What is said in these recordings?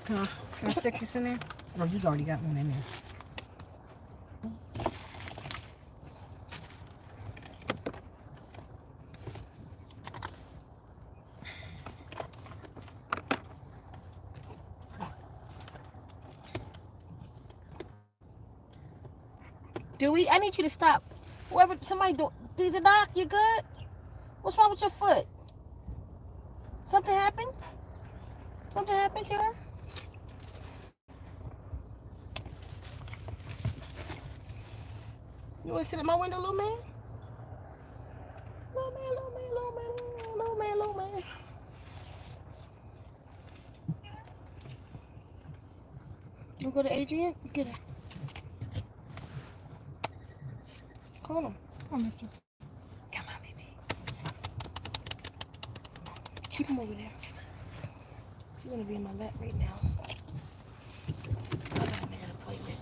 Huh? Can I stick this in there? Or you already got one in there? I need you to stop. Whoever, somebody do. These a doc, you good? What's wrong with your foot? Something happened? Something happened to her? You want to sit at my window, little man? Little man, little man, little man, little man, little man. You go to Adrian? Get her. Call him. Come on, mister. Come on, baby. Keep him over there. She's going to be in my lap right now. I got to make an appointment.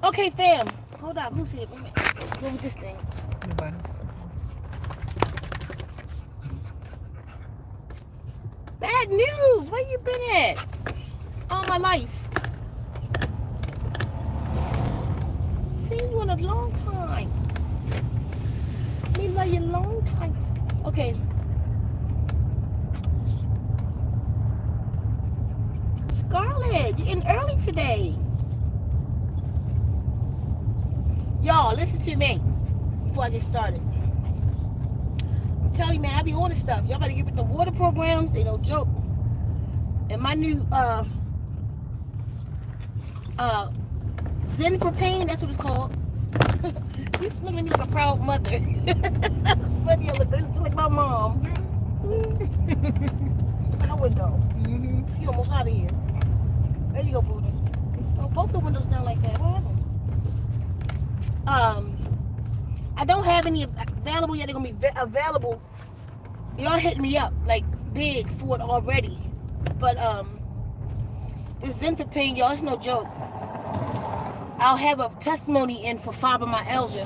Okay, fam. Hold on. Who's here? Go with this thing. Nobody. Bad news. Where you been at? All my life. Seen you in a long time. Me love you a long time. Okay. Scarlett, you're in early today. Y'all, listen to me before I get started. I'm telling you, man, I be on this stuff. Y'all better get with the water programs. They don't joke. And my new Zen for Pain, that's what it's called. You looking at me like a proud mother. That's funny. I look just like my mom. Look at her window. You almost out of here. There you go, Booty. Oh, both the windows down like that. What happened? I don't have any available yet. They're gonna be available. Y'all hitting me up like big for it already. But this Zen for Pain, y'all, it's no joke. I'll have a testimony in for fibromyalgia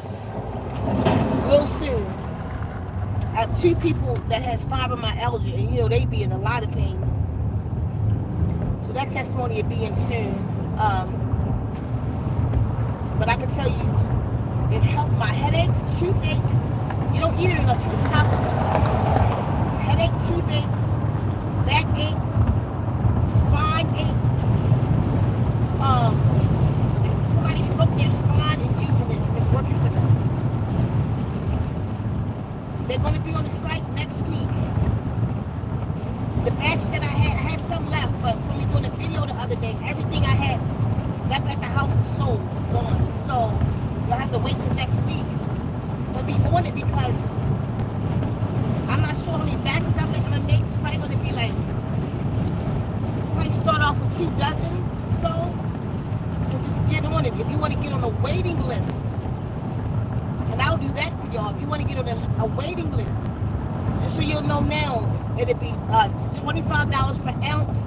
real soon. I have 2 people that has fibromyalgia, and you know they be in a lot of pain. So that testimony will be in soon. But I can tell you, it helped my headaches, toothache. You don't eat it enough, you just top it. Headache, toothache, backache, spine ache. Somebody broke their spine and using this. It's working for them. They're going to be on the site next week. The batch that I had some left, but from me doing a video the other day, everything I had left at the house is sold. It's gone. So you'll have to wait till next week. But be on it because I'm not sure how many batches I'm going to make. It's probably going to be like, probably start off with 2 dozen. So just get on it. If you want to get on a waiting list, and I'll do that for y'all. If you want to get on a waiting list, just so you'll know now, it'll be $25 per ounce,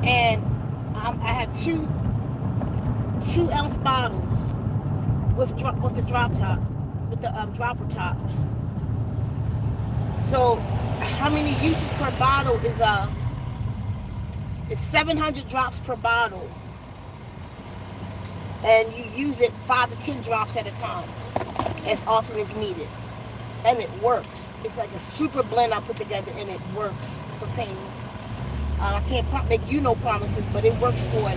and I have 2 ounce bottles with the drop top, with the dropper tops. So how many uses per bottle is it's 700 drops per bottle, and you use it 5 to 10 drops at a time, as often as needed, and it works. It's like a super blend I put together, and it works for pain. I can't make you no promises, but it works for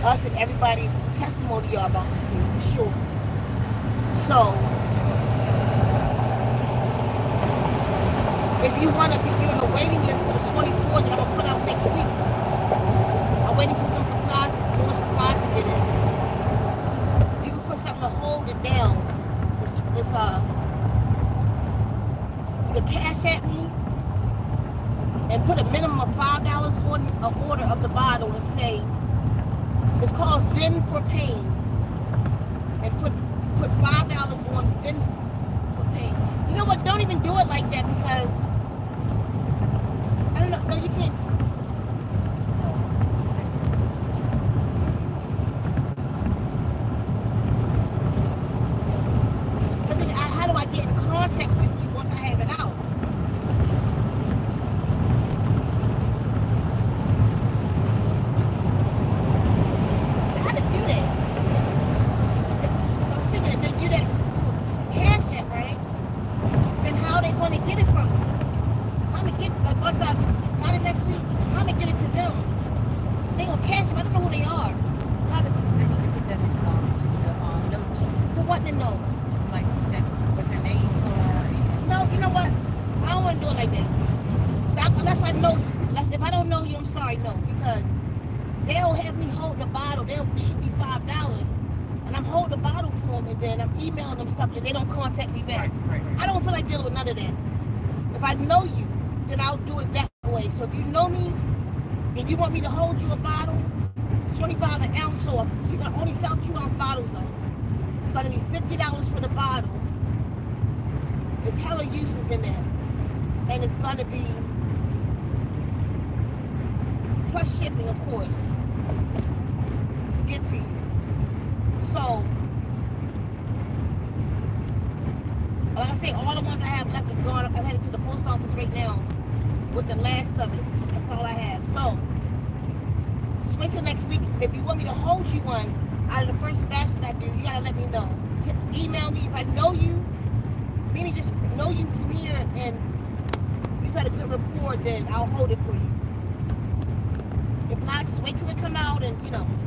us and everybody. Testimony y'all about to see for sure. So if you want to be on a waiting list for the 24th, that I'm gonna put out next week. I'm waiting for some supplies, more supplies to get in. You can put something to hold it down. You can cash at me and put a minimum of $5 on an order of the bottle and say it's called Zen for Pain, and put $5 on Zen for Pain. You know what? Don't even do it like that because I don't know. No, you can't. But then how do I get in contact with you once I have it out? you, I'm sorry, no, because they'll have me hold the bottle. They'll shoot me $5, and I'm holding the bottle for them, and then I'm emailing them stuff, and they don't contact me back. Right. I don't feel like dealing with none of that. If I know you, then I'll do it that way. So if you know me, and you want me to hold you a bottle, it's 25 an ounce, so you're gonna only sell 2-ounce bottles though. It's gonna be $50 for the bottle. There's hella uses in there, and it's gonna be plus shipping, of course, to get to you. So, like I say, all the ones I have left is gone. I'm headed to the post office right now with the last of it. That's all I have. So, just wait till next week. If you want me to hold you one out of the first batch that I do, you gotta let me know. Email me if I know you. Maybe just know you from here, and you've had a good rapport, then I'll hold it for you. If not, just wait till it come out, and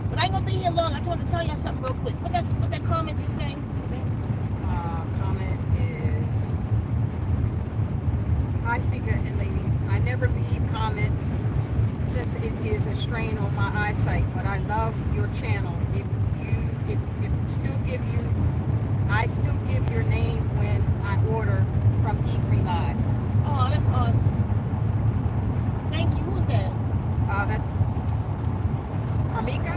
But I ain't gonna be here long. I just want to tell y'all something real quick. What that comment just saying? Comment is, hi Ceka and ladies. I never leave comments since it is a strain on my eyesight, but I love your channel. I still give your name when I order from E3 Live. Oh, that's awesome. Thank you. Who's that? That's Carmika.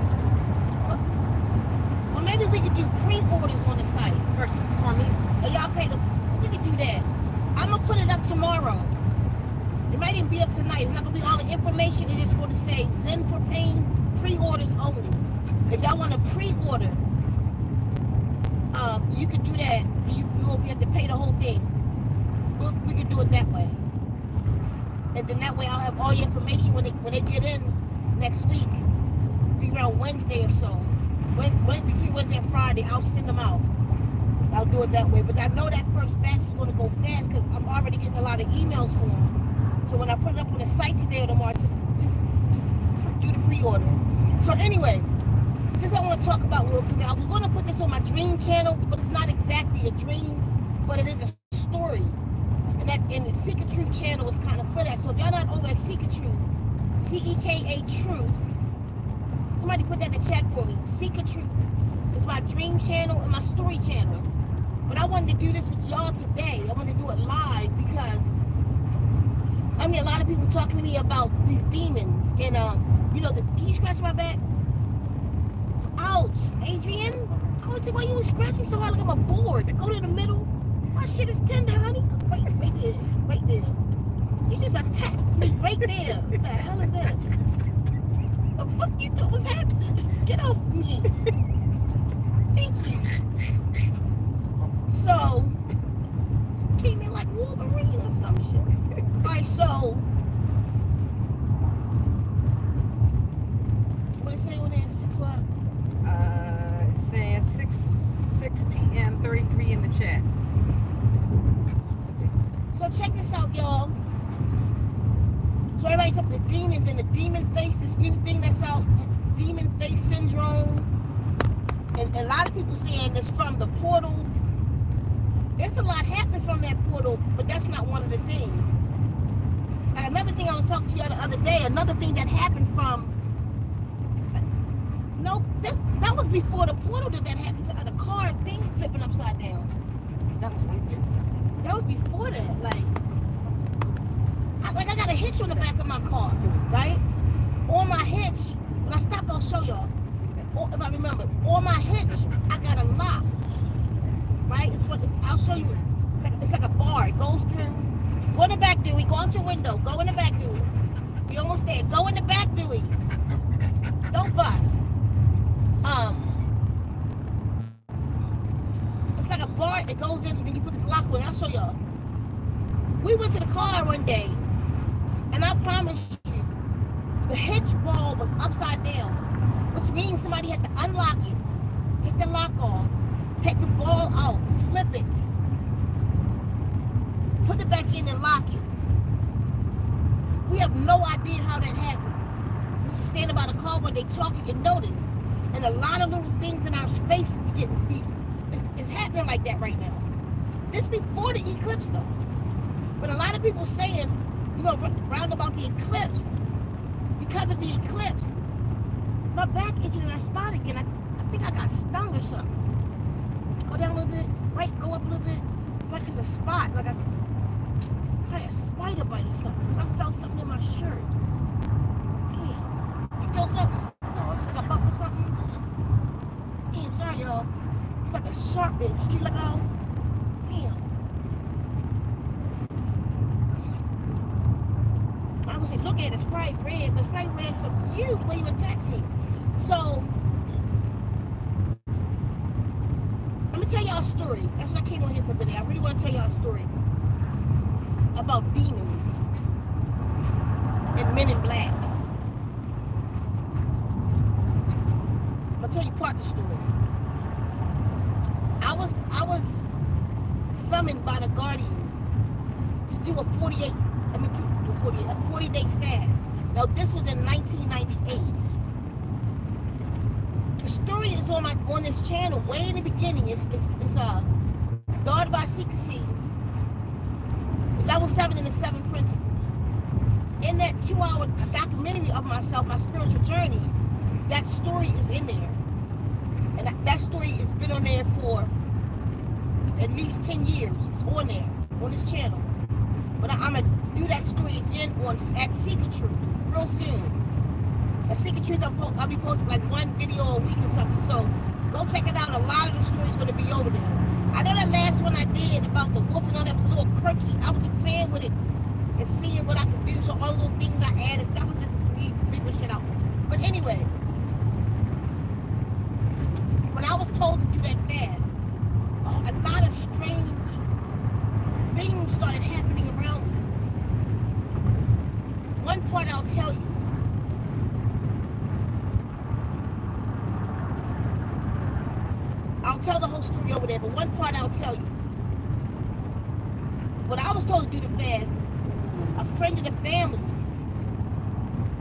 Well, maybe we could do pre-orders on the site. Carmis. Y'all pay we could do that. I'm gonna put it up tomorrow. It might even be up tonight. It's not gonna be all the information. It's just gonna say Zen for Pain pre-orders only. If y'all want to pre-order, you can do that. You won't have to pay the whole thing. We can do it that way. And then that way I'll have all your information when they get in next week. Be around Wednesday or so. Between Wednesday and Friday, I'll send them out. I'll do it that way. But I know that first batch is going to go fast because I'm already getting a lot of emails for them. So when I put it up on the site today or tomorrow, just do the pre-order. So anyway, this I want to talk about real quick. I was going to put this on my dream channel, but it's not exactly a dream, but it is a story. And the Ceka Truth channel is kind of for that. So if y'all not over at Ceka Truth, C-E-K-A Truth, somebody put that in the chat for me. Ceka Truth is my dream channel and my story channel. But I wanted to do this with y'all today. I wanted to do it live because a lot of people talking to me about these demons. And, can you scratch my back? Ouch, Adrian. I was like, why you scratch me so hard like I'm a board? Go to the middle. My shit is tender, honey. Right there. You just attacked me right there. What the hell is that? The fuck you thought was happening? Get off me. Thank you. So, came in like Wolverine or some shit. Alright, so, what it say on there? 6 what? It says 6 p.m. 33 in the chat. So check this out, y'all. So everybody's up the demons and the demon face, this new thing that's out, demon face syndrome. And a lot of people saying it's from the portal. There's a lot happening from that portal, but that's not one of the things. And another thing I was talking to you the other day, another thing that happened from, that was before the portal that happened. So the car thing flipping upside down. That was weird. That was before that. I got a hitch on the back of my car, right? On my hitch, when I stop, I'll show y'all. Or if I remember, on my hitch, I got a lock, right? I'll show you. It's like a bar. It goes through. Go in the back, Dewey. Go out your window. Go in the back, Dewey. You're almost there. Go in the back, Dewey. Don't fuss. It's like a bar that goes in, and then you put this lock on. I'll show y'all. We went to the car one day, and I promise you, the hitch ball was upside down, which means somebody had to unlock it, take the lock off, take the ball out, flip it, put it back in and lock it. We have no idea how that happened. We were standing by the car one day talking and noticed, and a lot of little things in our space it's happening like that right now. This before the eclipse though. But a lot of people saying, round about the eclipse, because of the eclipse, my back itching and I spot again. I think I got stung or something. Go down a little bit, right, go up a little bit. It's like it's a spot, like I had a spider bite or something, because I felt something in my shirt. Damn. You feel something? No, it's like a bump or something. Damn, sorry, y'all. It's like a sharp itch. You like, oh, damn. I was like, look at it, it's probably red, but it's probably red from you, the way you attacked me. So, let me tell y'all a story. That's what I came on here for today. I really want to tell y'all a story about demons and men in black. I'm gonna tell you part of the story. I was summoned by the guardians to do a 40-day fast. Now this was in 1998. The story is on this channel way in the beginning. It's daughter by Ceka Hsie, level 7 in the 7 principles. In that 2-hour documentary of myself, my spiritual journey, that story is in there. And that story has been on there for at least 10 years. It's on there, on this channel. But I'm going to do that story again at Ceka Truth real soon. At Ceka Truth, I'll be posting like one video a week or something. So go check it out. A lot of the story's going to be over there. I know that last one I did about the wolf and all that was a little quirky. I was just playing with it and seeing what I could do. So all the little things I added, that was just me figuring shit out. But anyway, when I was told to do that fast, a lot of strange things started happening around me. One part I'll tell you. I'll tell the whole story over there, but one part I'll tell you. When I was told to do the fast, a friend of the family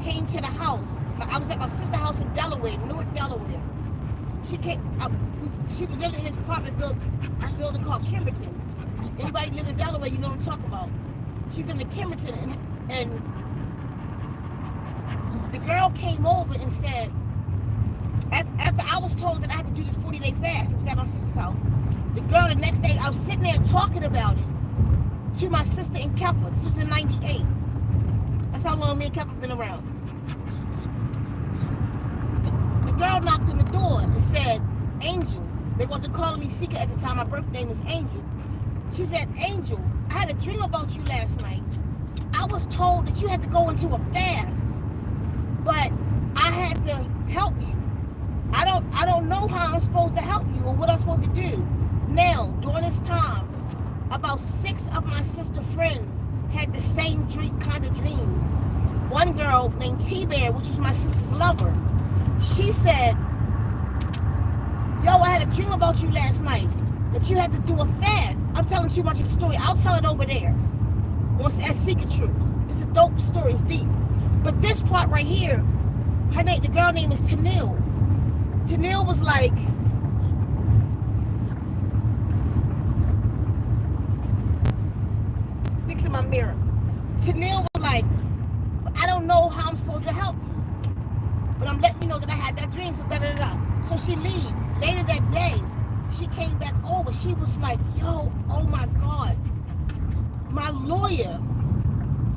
came to the house. I was at my sister's house in Delaware, Newark, Delaware. She was living in this apartment building called Kimberton. Anybody live in Delaware, you know what I'm talking about. She was living in Kimberton, and the girl came over and said, after I was told that I had to do this 40-day fast, it was at my sister's house. The girl, the next day, I was sitting there talking about it to my sister in Keffa. This was in 98. That's how long me and Keffa been around. The girl knocked on the door and said, Angel. They wasn't calling me Ceka at the time. My birth name was Angel. She said, Angel, I had a dream about you last night. I was told that you had to go into a fast, but I had to help you. I don't know how I'm supposed to help you or what I'm supposed to do. Now, during this time, about 6 of my sister friends had the same kind of dreams. One girl named T-Bear, which was my sister's lover, she said, yo, I had a dream about you last night, that you had to do a fast. I'm telling too much of the story. I'll tell it over there. At Ceka Truth. It's a dope story. It's deep. But this part right here, the girl name is Tanil. Tanil was like, fixing my mirror. Tanil was like, I don't know how I'm supposed to help you, but I'm letting you know that I had that dream, so da-da-da-da. So she leave. Later that day, she came back over. She was like, yo, oh my God. My lawyer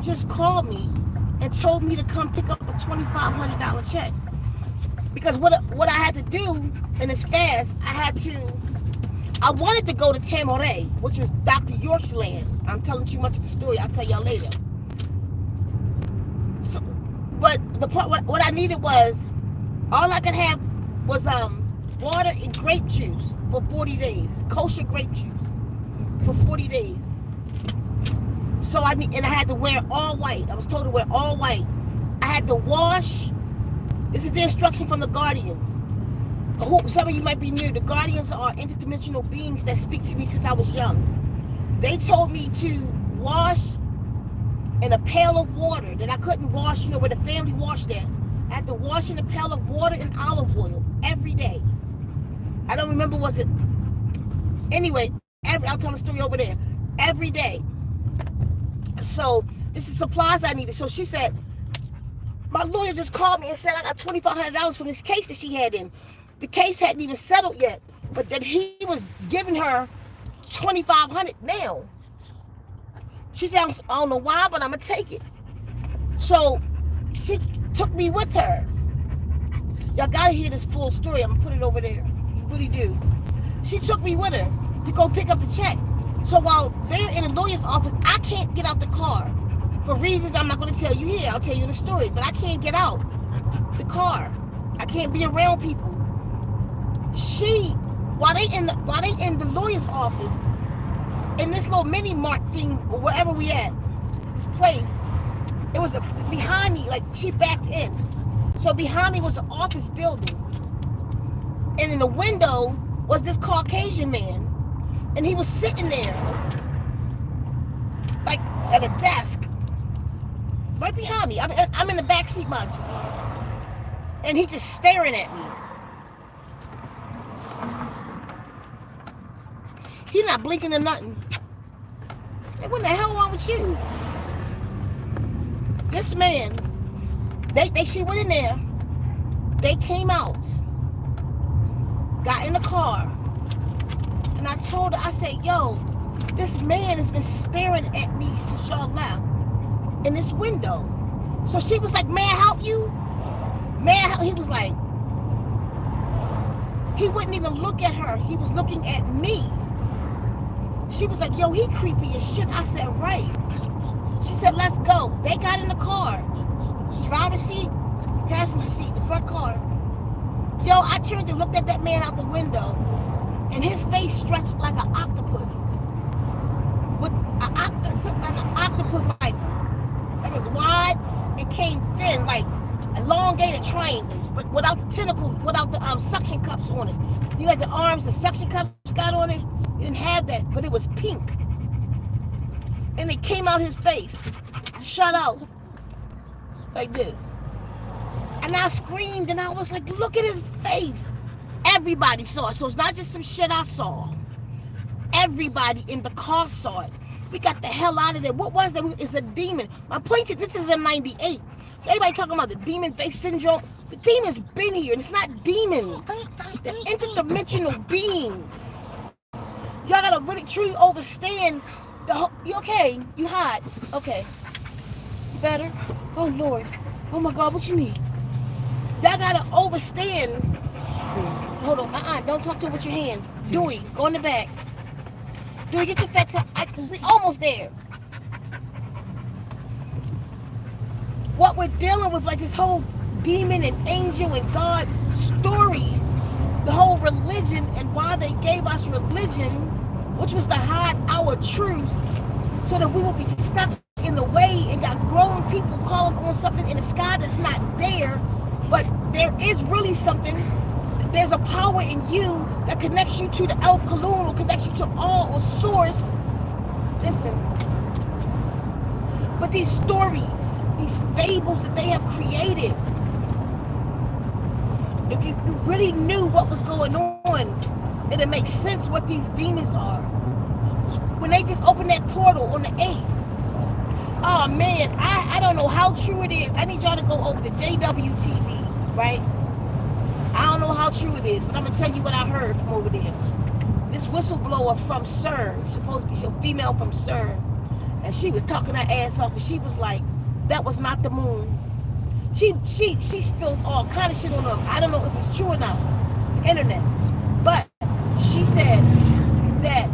just called me and told me to come pick up a $2,500 check. Because what I had to do in this fast, I wanted to go to Tamaray, which was Dr. York's land. I'm telling too much of the story. I'll tell y'all later. So, but the part, what I needed was, all I could have was water and grape juice for 40 days. Kosher grape juice for 40 days. So I had to wear all white. I was told to wear all white. I had to wash. This is the instruction from the guardians. Some of you might be new. The guardians are interdimensional beings that speak to me since I was young. They told me to wash in a pail of water that I couldn't wash, where the family washed at. I had to wash in a pail of water and olive oil every day. I don't remember, was it? Anyway, I'll tell the story over there. Every day. So this is supplies I needed. So she said, My lawyer just called me and said I got $2,500 from this case that she had in. The case hadn't even settled yet, but that he was giving her $2,500 now. She said, I don't know why, but I'm gonna take it. So she took me with her. Y'all gotta hear this full story. I'm gonna put it over there. You really do. She took me with her to go pick up the check. So while they're in the lawyer's office, I can't get out the car for reasons I'm not gonna tell you here. I'll tell you in the story, but I can't get out the car. I can't be around people. While they in the lawyer's office, in this little mini mart thing, or wherever we at, this place, it was behind me, like she backed in. So behind me was an office building. And in the window was this Caucasian man. And he was sitting there, like at a desk, right behind me. I'm in the back seat, mind you. And he just staring at me. He's not blinking or nothing. Hey, what the hell wrong with you? This man, she went in there. They came out, got in the car, and I told her, I said, yo, this man has been staring at me since y'all left in this window. So she was like, may I help you? He was like, he wouldn't even look at her. He was looking at me. She was like, yo, he creepy as shit. I said, right. She said, let's go. They got in the car. Driver's seat, passenger seat, the front car. Yo, I turned and looked at that man out the window, and his face stretched like an octopus. With like an octopus, like it's wide and came thin, like elongated triangles, but without the tentacles, without the suction cups on it. You know, like the arms, the suction cups got on it. It didn't have that, but it was pink. And it came out his face, shut out like this. And I screamed and I was like, look at his face. Everybody saw it. So it's not just some shit I saw. Everybody in the car saw it. We got the hell out of there. What was that? It's a demon. My point is, this is in 98. So everybody talking about the demon face syndrome. The demon's been here, and it's not demons. They're interdimensional beings. Y'all gotta really truly understand the whole. You okay? You hot? Okay. Better? Oh Lord. Oh my God, what you need? Y'all gotta understand. Hold on, don't talk to her with your hands. Dewey, go in the back. Dewey, get your fat time. We almost there. What we're dealing with, like this whole demon and angel and God stories, the whole religion and why they gave us religion, which was to hide our truth so that we would be stuck in the way and got grown people calling on something in the sky that's not there, but there is really something. There's a power in you that connects you to the El Kalun or connects you to all or source. Listen. But these stories, these fables that they have created, if you really knew what was going on, it'd make sense what these demons are. When they just opened that portal on the 8th, oh man, I don't know how true it is. I need y'all to go over to JWTV, right? I don't know how true it is, but I'm gonna tell you what I heard from over there. This whistleblower from CERN, supposed to be some female from CERN, and she was talking her ass off, and she was like, that was not the moon. She spilled all kind of shit on her. I don't know if it's true or not, the internet. But she said that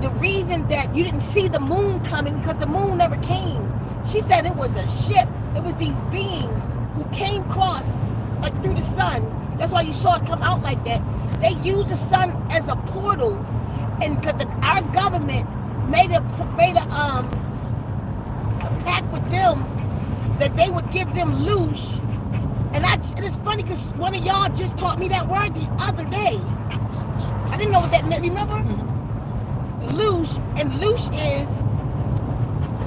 the reason that you didn't see the moon coming, because the moon never came. She said it was a ship. It was these beings who came across like through the sun. That's why you saw it come out like that. They used the sun as a portal, and because our government made a pact with them that they would give them loose. And it's funny because one of y'all just taught me that word the other day. I didn't know what that meant. Remember? Loose. And loose is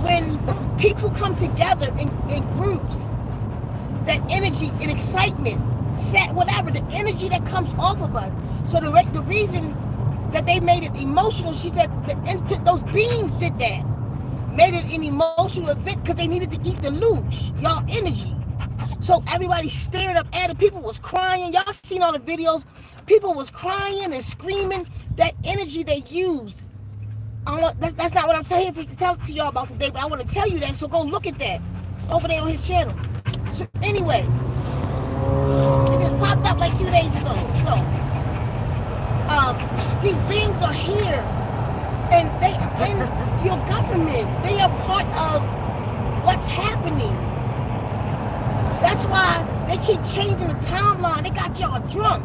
when people come together in groups. That energy and excitement, whatever, the energy that comes off of us. So the reason that they made it emotional, she said, those beings did that. made it an emotional event because they needed to eat the loosh, y'all energy. So everybody stared up at it. People was crying. Y'all seen all the videos. People was crying and screaming. That energy they used. That's not what I'm saying to tell to y'all about today, but I want to tell you that, so go look at that. It's over there on his channel. So anyway, it just popped up like 2 days ago. So, these beings are here, and they in your government. They are part of what's happening. That's why they keep changing the timeline. They got y'all drunk.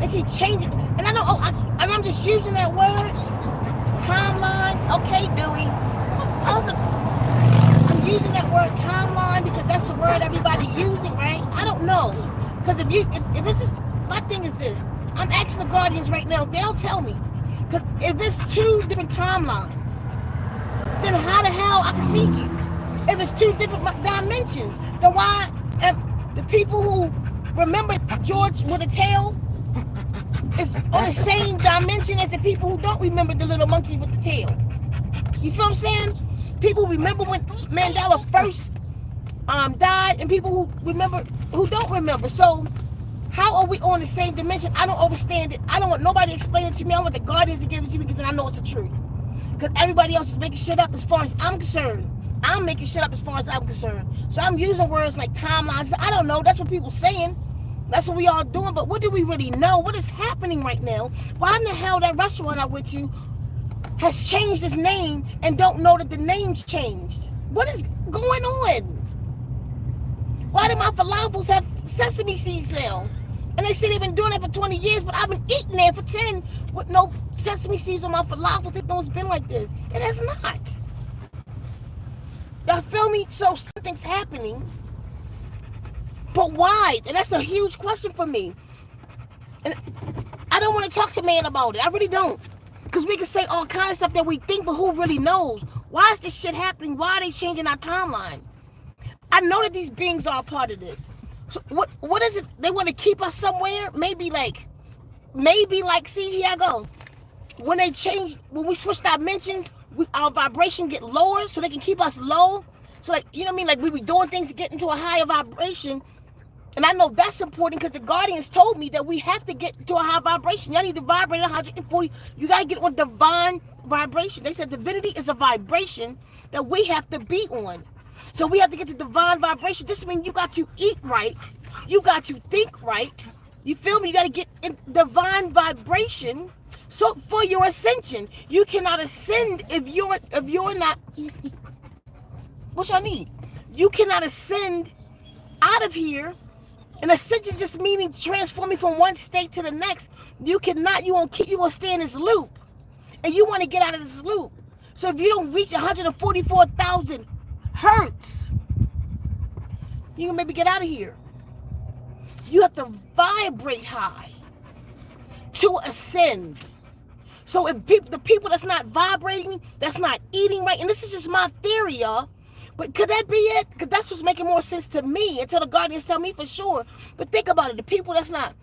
They keep changing, and I know. And I'm just using that word, timeline. Okay, Dewey. I'm using that word timeline because that's the word everybody using, right? I don't know, because if this is my thing is this. I'm asking the Guardians right now. They'll tell me, because if it's 2 different timelines, then how the hell I can see you? If it's 2 different dimensions, then why the people who remember George with a tail is on the same dimension as the people who don't remember the little monkey with the tail? You feel what I'm saying? People remember when Mandela first died, and people who don't remember. So how are we on the same dimension? I don't understand it. I don't want nobody to explain it to me. I want the Guardians to give it to me, because then I know it's the truth. Because everybody else is making shit up as far as I'm concerned. I'm making shit up as far as I'm concerned. So I'm using words like timelines. I don't know. That's what people saying. That's what we all doing. But what do we really know? What is happening right now? Why in the hell that restaurant I went to has changed its name and don't know that the name's changed? What is going on? Why do my falafels have sesame seeds now? And they say they've been doing that for 20 years, but I've been eating there for 10 with no sesame seeds on my falafels. They know it's been like this. It has not. Y'all feel me? So something's happening. But why? And that's a huge question for me. And I don't want to talk to man about it. I really don't. Because we can say all kinds of stuff that we think, but who really knows? Why is this shit happening? Why are they changing our timeline? I know that these beings are a part of this. So what is it? They want to keep us somewhere? Maybe like, see, here I go. When we switch dimensions, our vibration get lower so they can keep us low. So like, you know what I mean? Like we be doing things to get into a higher vibration. And I know that's important because the Guardians told me that we have to get to a high vibration. Y'all need to vibrate 140. You got to get on divine vibration. They said divinity is a vibration that we have to be on. So we have to get to divine vibration. This means you got to eat right. You got to think right. You feel me? You got to get in divine vibration. So for your ascension, you cannot ascend if you're not. What y'all need? You cannot ascend out of here. And ascension just meaning transforming from one state to the next. You cannot. You gonna stay in this loop, and you want to get out of this loop. So if you don't reach 144,000 hertz, you can maybe get out of here. You have to vibrate high to ascend. So if the people that's not vibrating, that's not eating right, and this is just my theory, y'all. But could that be it? Because that's what's making more sense to me until the Guardians tell me for sure. But think about it. The people that's not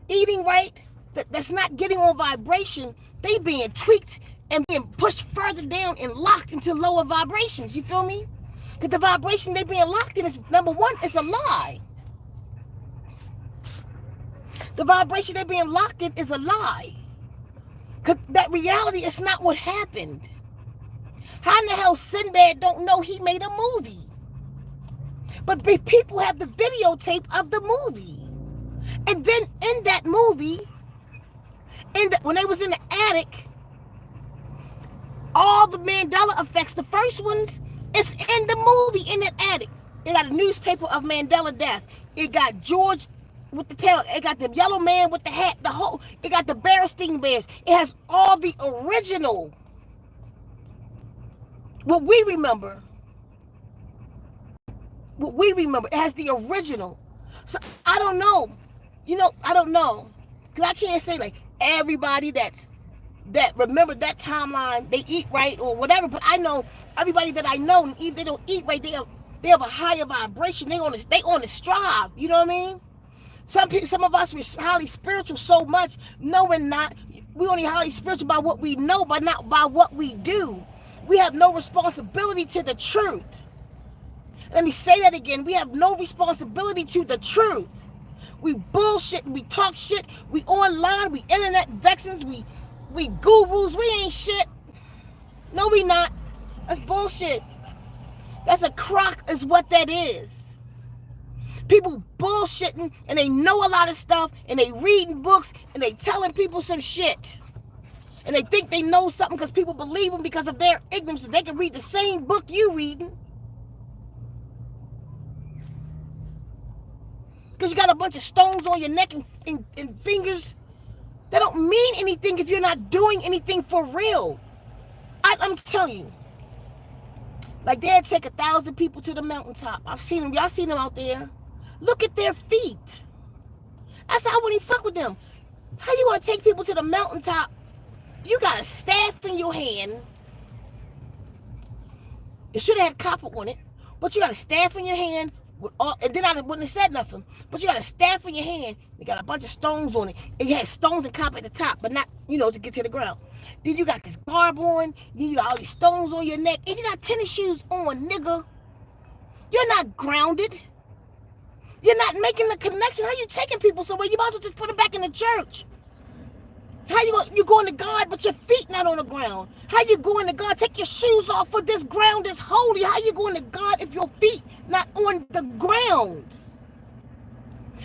eating right, that's not getting on vibration, they being tweaked and being pushed further down and locked into lower vibrations. You feel me? Because the vibration they being locked in is, number one, it's a lie. The vibration they being locked in is a lie. Because that reality is not what happened. How in the hell Sinbad don't know he made a movie? But people have the videotape of the movie. And then in that movie, when they was in the attic, all the Mandela effects, the first ones, it's in the movie, in that attic. It got a newspaper of Mandela death. It got George with the tail. It got the yellow man with the hat, it got the Berenstein Bears. It has all the original. What we remember, it has the original. So I don't know. I don't know. Because I can't say like everybody that remember that timeline, they eat right or whatever. But I know everybody that I know, and if they don't eat right, they have a higher vibration. They on the strive. You know what I mean? Some of us are highly spiritual so much. No, we're not. We only highly spiritual by what we know, but not by what we do. We have no responsibility to the truth. Let me say that again. We have no responsibility to the truth. We bullshit, we talk shit, we online, we internet vexings, we gurus, we ain't shit. No, we not. That's bullshit. That's a crock is what that is. People bullshitting and they know a lot of stuff and they reading books and they telling people some shit. And they think they know something because people believe them because of their ignorance. They can read the same book you reading. Because you got a bunch of stones on your neck and fingers. That don't mean anything if you're not doing anything for real. I'm telling you. Like they'd take 1,000 people to the mountaintop. I've seen them. Y'all seen them out there. Look at their feet. I said I wouldn't even fuck with them. How you gonna take people to the mountaintop? You got a staff in your hand. It should have had copper on it, but you got a staff in your hand. And then I wouldn't have said nothing. But you got a staff in your hand. You got a bunch of stones on it. And you had stones and copper at the top, but not, to get to the ground. Then you got this garb on. Then you got all these stones on your neck. And you got tennis shoes on, nigga. You're not grounded. You're not making the connection. How you taking people somewhere? You might as well just put them back in the church. How you going to God, but your feet not on the ground? How you going to God? Take your shoes off, for this ground is holy. How you going to God if your feet not on the ground?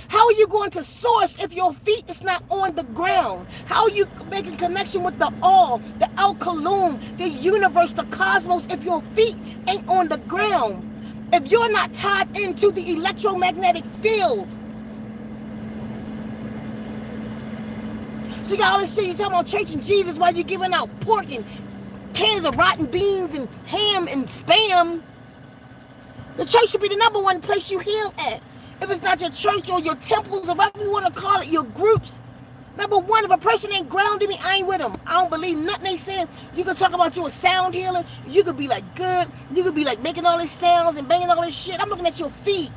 How are you going to source if your feet is not on the ground? How are you making connection with the all, the El Kalum, the universe, the cosmos, if your feet ain't on the ground? If you're not tied into the electromagnetic field? So you got all this shit you talking about church and Jesus while you're giving out pork and cans of rotten beans and ham and spam. The church should be the number one place you heal at. If it's not your church or your temples or whatever you want to call it, your groups. Number one, if a person ain't grounded me, I ain't with them. I don't believe nothing they saying. You can talk about you a sound healer. You could be like good. You could be like making all these sounds and banging all this shit. I'm looking at your feet.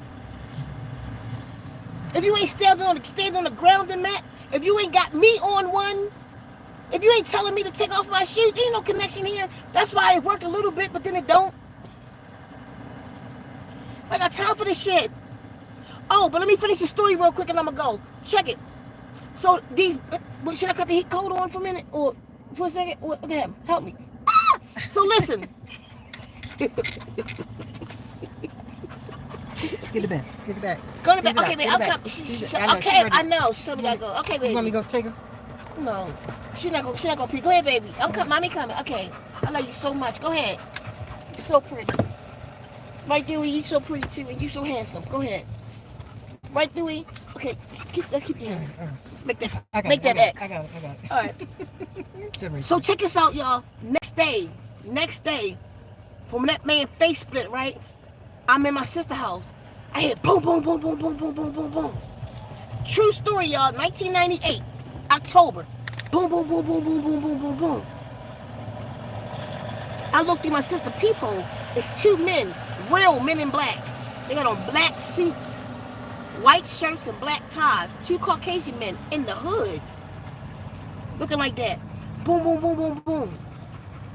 If you ain't standing on the grounding mat, if you ain't got me on one, if you ain't telling me to take off my shoes, there ain't no connection here. That's why it work a little bit, but then it don't. I got time for this shit. Oh, but let me finish the story real quick and I'm gonna go. Check it. So these, should I cut the heat coat on for a minute? Or for a second? Damn, help me. Ah! So listen. Get it back. Get it back. Go to bed. Okay, babe. I'll come. Okay, I know. She told me I go. Okay, baby. You want me to go take her? No. She not gonna pee. Go ahead, baby. Mommy coming. Okay. I love you so much. Go ahead. You're so pretty. Right, Dewey? You so pretty too, and you so handsome. Go ahead. Right, Dewey? Okay. Let's keep your hands. Let's make that X. I got it. All right. So check this out, y'all. Next day, from that man face split, right? I'm in my sister's house. I hear boom, boom, boom, boom, boom, boom, boom, boom, boom. True story, y'all. 1998, October. Boom, boom, boom, boom, boom, boom, boom, boom, boom. I looked through my sister's peephole. It's two men, real men in black. They got on black suits, white shirts, and black ties. Two Caucasian men in the hood. Looking like that. Boom, boom, boom, boom, boom.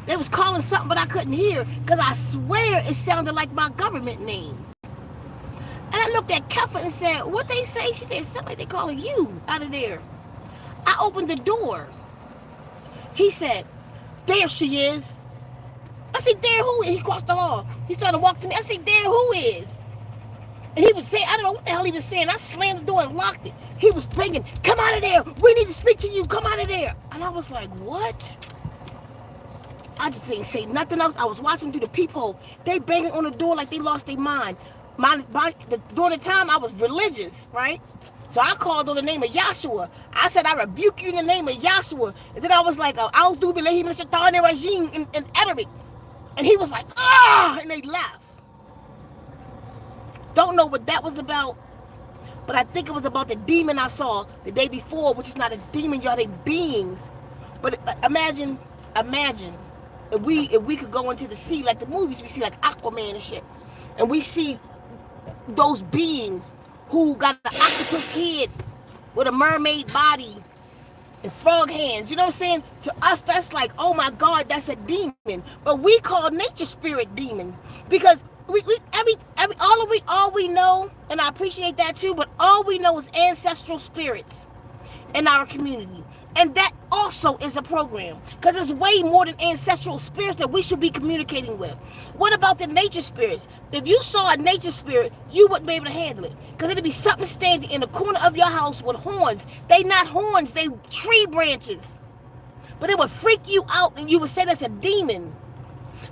They was calling something, but I couldn't hear because I swear it sounded like my government name. And I looked at Keffa and said, what they say? She said, something like they calling you out of there. I opened the door. He said, there she is. I said, there who is? He crossed the hall. He started to walk to me. I said, there who is? And he was saying, I don't know what the hell he was saying. I slammed the door and locked it. He was banging, come out of there. We need to speak to you. Come out of there. And I was like, what? I just didn't say nothing else. I was watching through the peephole. They banging on the door like they lost their mind. During the time I was religious, right? So I called on the name of Yahshua. I said, I rebuke you in the name of Yahshua. And then I was like, I'll do billahi min shaitanir rajim in Arabic. And he was like, ah, and they left. Don't know what that was about, but I think it was about the demon I saw the day before, which is not a demon, y'all, they beings. But imagine if we could go into the sea like the movies, we see like Aquaman and shit, and we see those beings who got an octopus head with a mermaid body and frog hands. You know what I'm saying? To us, that's like, oh my God, that's a demon. But we call nature spirit demons because all we know, and I appreciate that too. But all we know is ancestral spirits in our community, and that also is a program because there's way more than ancestral spirits that we should be communicating with. What about the nature spirits? If you saw a nature spirit, you wouldn't be able to handle it because it'd be something standing in the corner of your house with horns. They not horns, they tree branches, but it would freak you out and you would say that's a demon.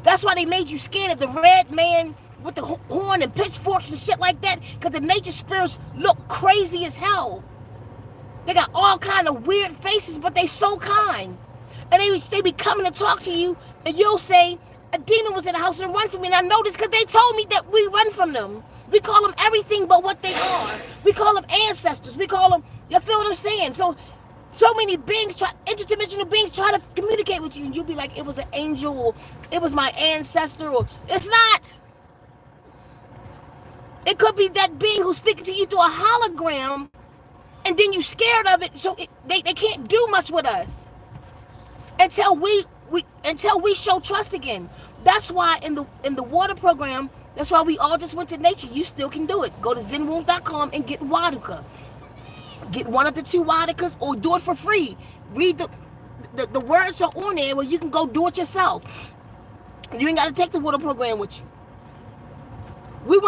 That's why they made you scared of the red man with the horn and pitchforks and shit like that, because the nature spirits look crazy as hell. They got all kind of weird faces, but they so kind. And they be coming to talk to you, and you'll say, a demon was in the house and run from me. And I know this because they told me that we run from them. We call them everything but what they are. We call them ancestors. We call them, you feel what I'm saying? So many beings, interdimensional beings try to communicate with you, and you'll be like, it was an angel, or it was my ancestor, or it's not. It could be that being who's speaking to you through a hologram, and then you scared of it, so they can't do much with us until we show trust again. That's why in the water program, that's why we all just went to nature. You still can do it. Go to ZenWombs.com and get Waduka. Get one of the 2 Wadikas, or do it for free. Read the words are on there where you can go do it yourself. You ain't got to take the water program with you.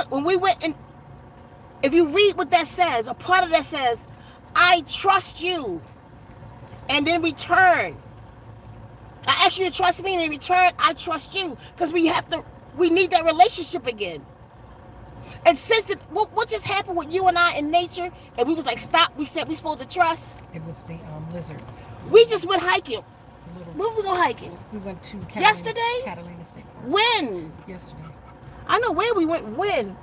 When we went, and if you read what that says, a part of that says, I trust you, and then return. I ask you to trust me, and in return, I trust you, because we need that relationship again. And since what just happened with you and I in nature, and we was like, stop, we said we supposed to trust. It was the lizard. We just went hiking. When we go hiking? We went to yesterday? Catalina State Park. When? Yesterday. I know where we went when.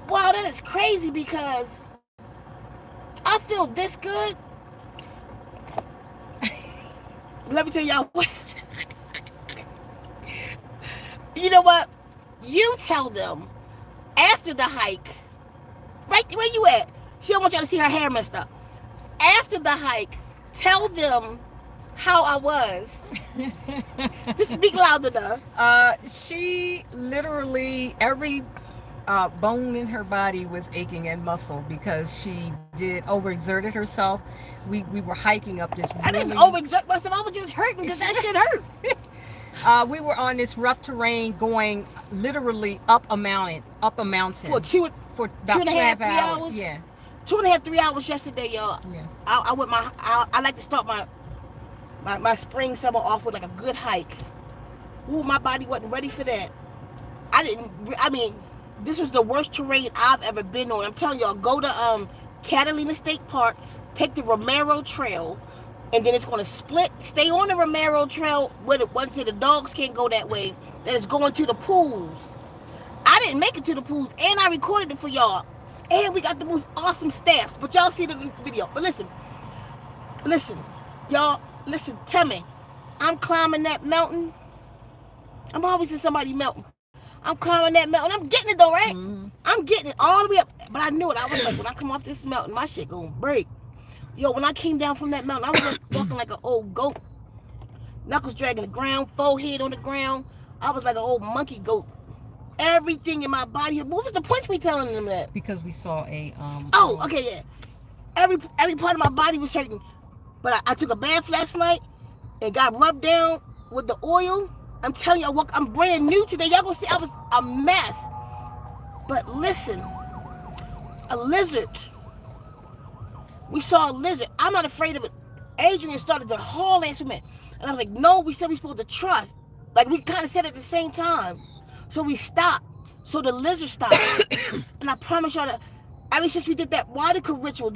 Wow, that is crazy because I feel this good. Let me tell y'all what. You know what? You tell them after the hike, right where you at. She don't want y'all to see her hair messed up. After the hike, tell them how I was. Just speak loud enough. She literally, every bone in her body was aching and muscle because she overexerted herself. We were hiking up this I didn't overexert myself. I was just hurting because that shit hurt. We were on this rough terrain going literally up a mountain. For about 2.5 hours. Yeah. 2.5, 3 hours yesterday, y'all. Yeah. I like to start my spring summer off with like a good hike. Ooh, my body wasn't ready for that. This was the worst terrain I've ever been on. I'm telling y'all, go to Catalina State Park, take the Romero Trail, and then it's going to split. Stay on the Romero Trail where the dogs can't go that way. Then it's going to the pools. I didn't make it to the pools, and I recorded it for y'all. And we got the most awesome staffs, but y'all see it in the video. But listen, y'all, tell me. I'm climbing that mountain. I'm always in somebody's mountain. I'm climbing that mountain. I'm getting it though, right? Mm-hmm. I'm getting it all the way up. But I knew it. I was like, when I come off this mountain, my shit gonna break. Yo, when I came down from that mountain, I was walking like an old goat. Knuckles dragging the ground, forehead on the ground. I was like an old monkey goat. Everything in my body. What was the point of me telling them that? Because we saw a okay, yeah. Every part of my body was hurting. But I took a bath last night and got rubbed down with the oil. I'm telling you, I'm brand new today. Y'all gonna see I was a mess. But listen, a lizard. We saw a lizard. I'm not afraid of it. Adrian started to haul ass with me. And I was like, no, we said we supposed to trust. Like we kind of said at the same time. So we stopped. So the lizard stopped. And I promise y'all that, since we did that Wadika ritual,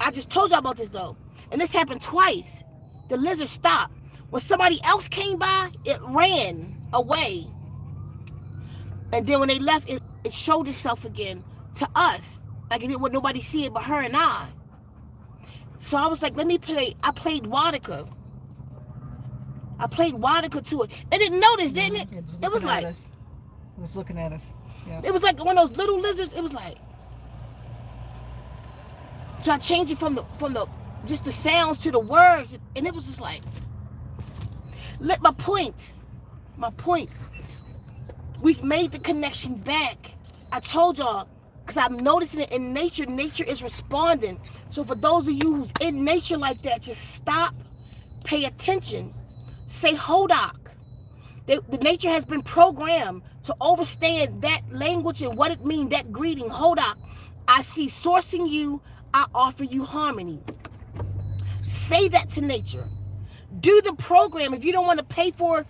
I just told y'all about this though. And this happened twice. The lizard stopped. When somebody else came by, it ran away. And then when they left, it showed itself again to us. Like it didn't want nobody see it but her and I. So I was like, let me play. I played Wadika. I played Wadika to it. They didn't notice, didn't it? It was like... It was looking at us. Yeah. It was like one of those little lizards. It was like... So I changed it from the just the sounds to the words, and it was just like, let my point, we've made the connection back. I told y'all, because I'm noticing it in nature. Nature is responding. So for those of you who's in nature like that, just stop, pay attention, say Hodak. The nature has been programmed to understand that language and what it means, that greeting, Hodak. I see sourcing you, I offer you harmony. Say that to nature. Do the program. If you don't want to pay for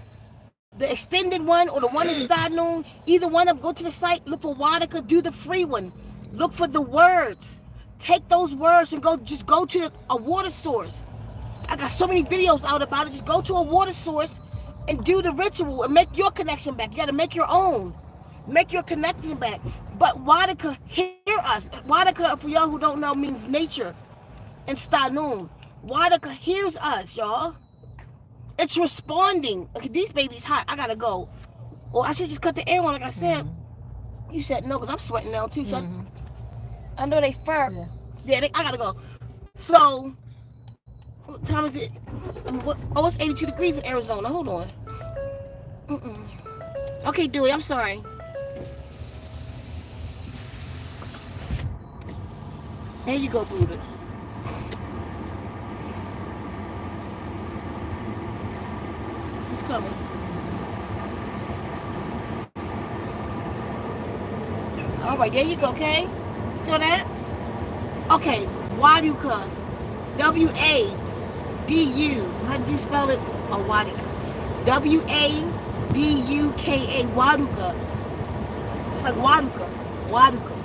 the extended one or the one in Stadnoon, either one of them, go to the site, look for Wadika, do the free one. Look for the words. Take those words and just go to a water source. I got so many videos out about it. Just go to a water source and do the ritual and make your connection back. You got to make your own. Make your connection back. But Wadika, hear us. Wadika, for y'all who don't know, means nature in Stadnoon. Wadika hears us, y'all. It's responding. Okay, these babies hot. I gotta go. Or I should just cut the air on, like I said. You said no, because I'm sweating now too. So I know they fur. Yeah, I gotta go. So, what time is it? It's 82 degrees in Arizona. Hold on. Okay, Dewey, I'm sorry. There you go, Buddha. It's coming. All right, there you go, okay? Feel that? Okay, Waduka. W-A-D-U. How do you spell it? Oh, Waduka. W-A-D-U-K-A. Waduka. It's like Waduka. Waduka.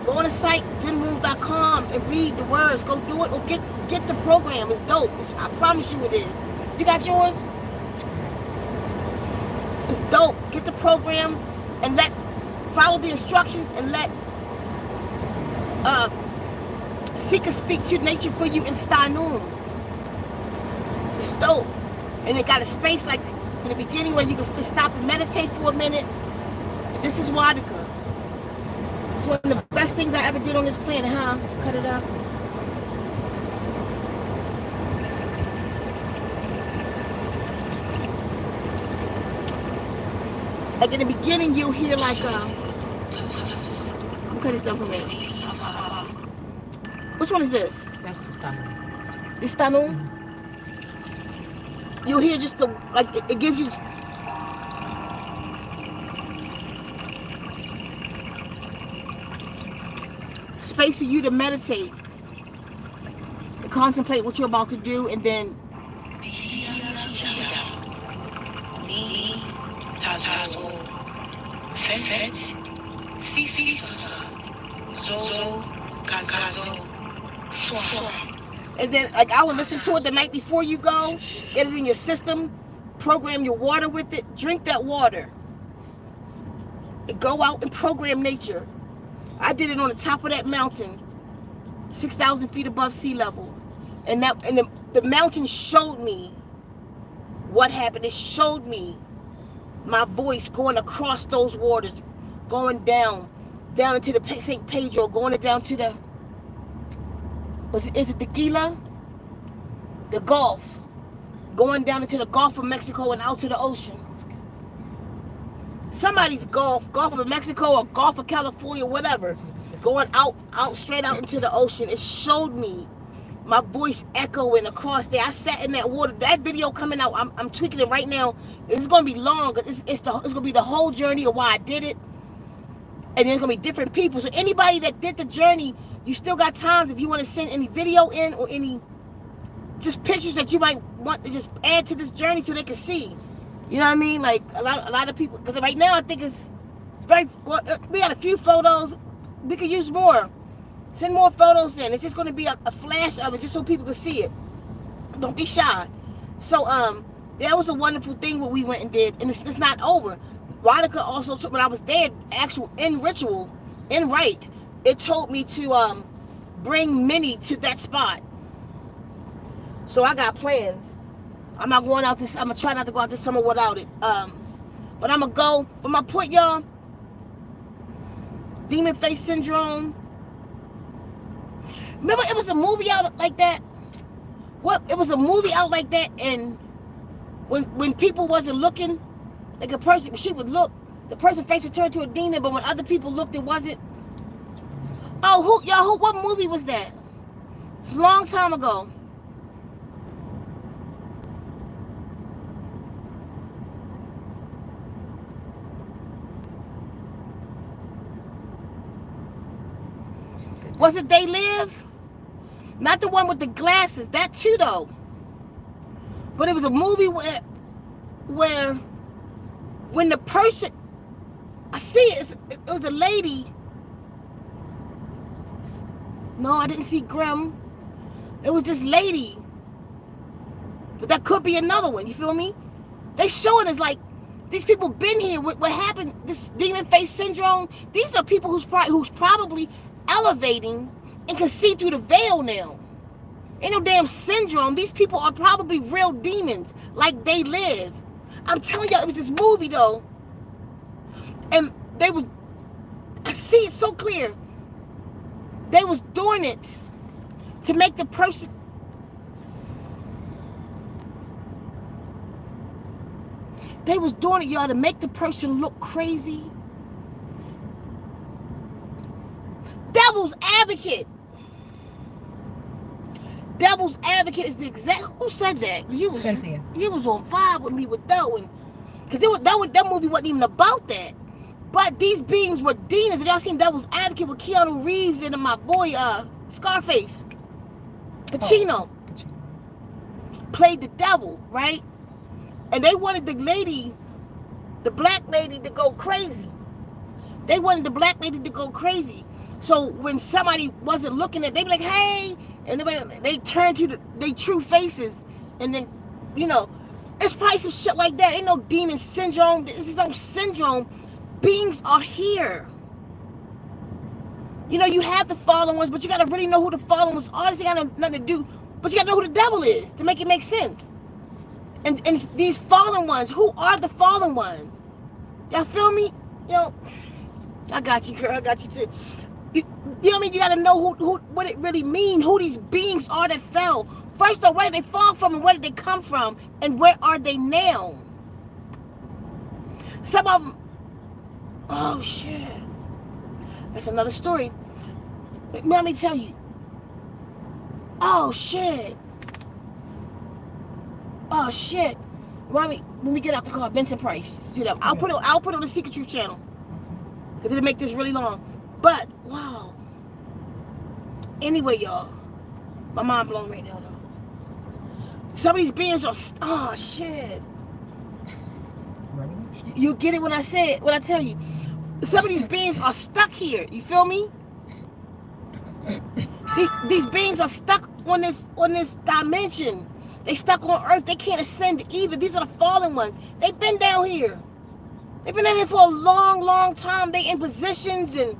Go on the site, ZenWombs.com, and read the words. Go do it or get the program. It's dope. I promise you it is. You got yours? It's dope. Get the program and follow the instructions and let Ceka speak to nature for you in Stadnoon. It's dope. And it got a space like in the beginning where you can just stop and meditate for a minute. And this is Wadika. It's one of the best things I ever did on this planet, huh? Cut it up. Like in the beginning, you'll hear like cut this down for me. Which one is this? That's the Stadnoon. This Stadnoon? You'll hear just it gives you space for you to meditate and contemplate what you're about to do, and then like I would listen to it the night before you go, get it in your system, program your water with it, drink that water, and go out and program nature. I did it on the top of that mountain, 6,000 feet above sea level, and the mountain showed me what happened. It showed me my voice going across those waters, going down into the St. Pedro, going down to the, is it the Gila? The Gulf, going down into the Gulf of Mexico and out to the ocean. Somebody's Gulf of Mexico or Gulf of California, whatever, going out straight out into the ocean. It showed me my voice echoing across there. I sat in that water. That video coming out, I'm tweaking it right now. It's going to be long. It's going to be the whole journey of why I did it. And there's going to be different people. So anybody that did the journey, you still got times if you want to send any video in or any just pictures that you might want to just add to this journey so they can see. You know what I mean? Like a lot of people, because right now I think it's very, well, we got a few photos. We could use more. Send more photos in. It's just going to be a flash of it just so people can see it. Don't be shy. So that was a wonderful thing what we went and did, and it's not over. Wadika also took, when I was there, actual in ritual, in rite, it told me to bring Minnie to that spot. So I got plans. I'm not going out this, I'm gonna try not to go out this summer without it. But I'm gonna go. But my point, y'all, Demon Face Syndrome. Remember it was a movie out like that? What? It was a movie out like that, and when people wasn't looking, like a person, she would look, the person's face would turn to a demon, but when other people looked, it wasn't. Oh, what movie was that? It's a long time ago. Was it They Live? Not the one with the glasses. That too, though. But it was a movie where when the person, I see it was a lady. No, I didn't see Grimm. It was this lady. But that could be another one. You feel me? They show it as like, these people been here. What happened? This demon face syndrome. These are people who's probably elevating and can see through the veil now. Ain't no damn syndrome. These people are probably real demons. Like They Live. I'm telling y'all, it was this movie though. And they was, I see it so clear. They was doing it to make the person, they was doing it, y'all, to make the person look crazy. Devil's advocate. Devil's advocate is the exact, who said that? Cynthia. You was on vibe with me with that one. Because that movie wasn't even about that. But these beings were demons. And y'all seen Devil's Advocate with Keanu Reeves and my boy Scarface. Pacino. Played the devil, right? And they wanted the lady, the black lady, to go crazy. They wanted the black lady to go crazy. So when somebody wasn't looking at, they'd be like, hey, and they turn to their true faces. And then, you know, it's probably some shit like that. Ain't no demon syndrome. This is no syndrome. Beings are here. You know, you have the fallen ones, but you got to really know who the fallen ones are. This ain't got nothing to do, but you got to know who the devil is to make it make sense. And these fallen ones, who are the fallen ones? Y'all feel me? You know, I got you, girl. I got you too. You know what I mean? You got to know who what it really means, who these beings are that fell. First of all, where did they fall from and where did they come from? And where are they now? Some of them, oh shit. That's another story. Let me tell you. Oh shit. Oh shit. Mommy, when we get out the car, Vincent Price. Just do that. I'll put it on the Secret Truth channel. Because it'll make this really long. But wow. Anyway, y'all. My mind blown right now though. Some of these beings are, oh shit. You get it when I said, when I tell you. Some of these beings are stuck here. You feel me? These beings are stuck on this dimension. They stuck on Earth. They can't ascend either. These are the fallen ones. They've been down here. They've been down here for a long, long time. They in positions and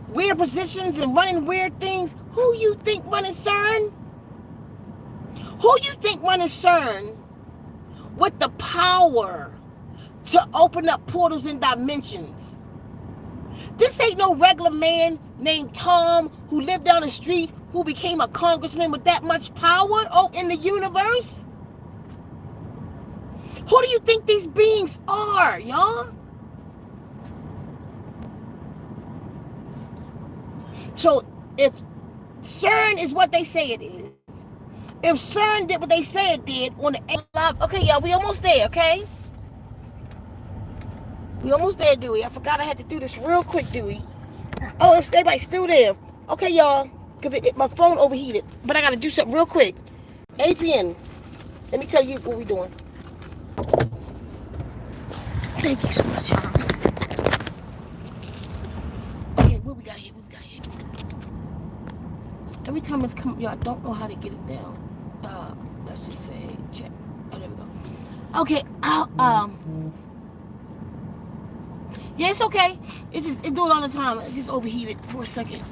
weird positions and running weird things. Who you think running CERN? Who you think running CERN with the power to open up portals and dimensions? This ain't no regular man named Tom who lived down the street who became a congressman with that much power in the universe. Who do you think these beings are, y'all? So if CERN is what they say it is, if CERN did what they say it did on the live, okay, y'all, we almost there, okay? We almost there, Dewey. I forgot I had to do this real quick, Dewey. Oh, if everybody's still there. Okay, y'all. Because my phone overheated. But I got to do something real quick. APN. Let me tell you what we're doing. Thank you so much. Okay, what we got here? What we got here? Every time it's come, y'all, I don't know how to get it down. Let's just say, check. Oh, there we go. Okay, yeah, it's okay. It do it all the time. It just overheated for a second.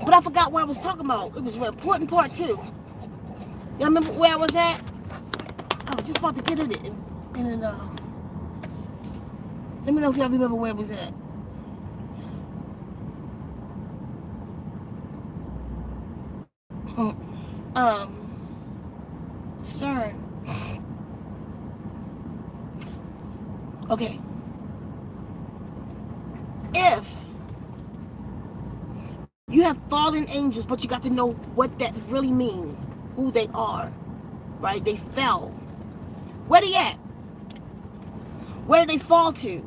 But I forgot what I was talking about. It was an important part too. Y'all remember where I was at? I was just about to get in it. And let me know if y'all remember where it was at. concerned. Okay. If you have fallen angels, but you got to know what that really means, who they are, right? They fell. Where they at? Where did they fall to?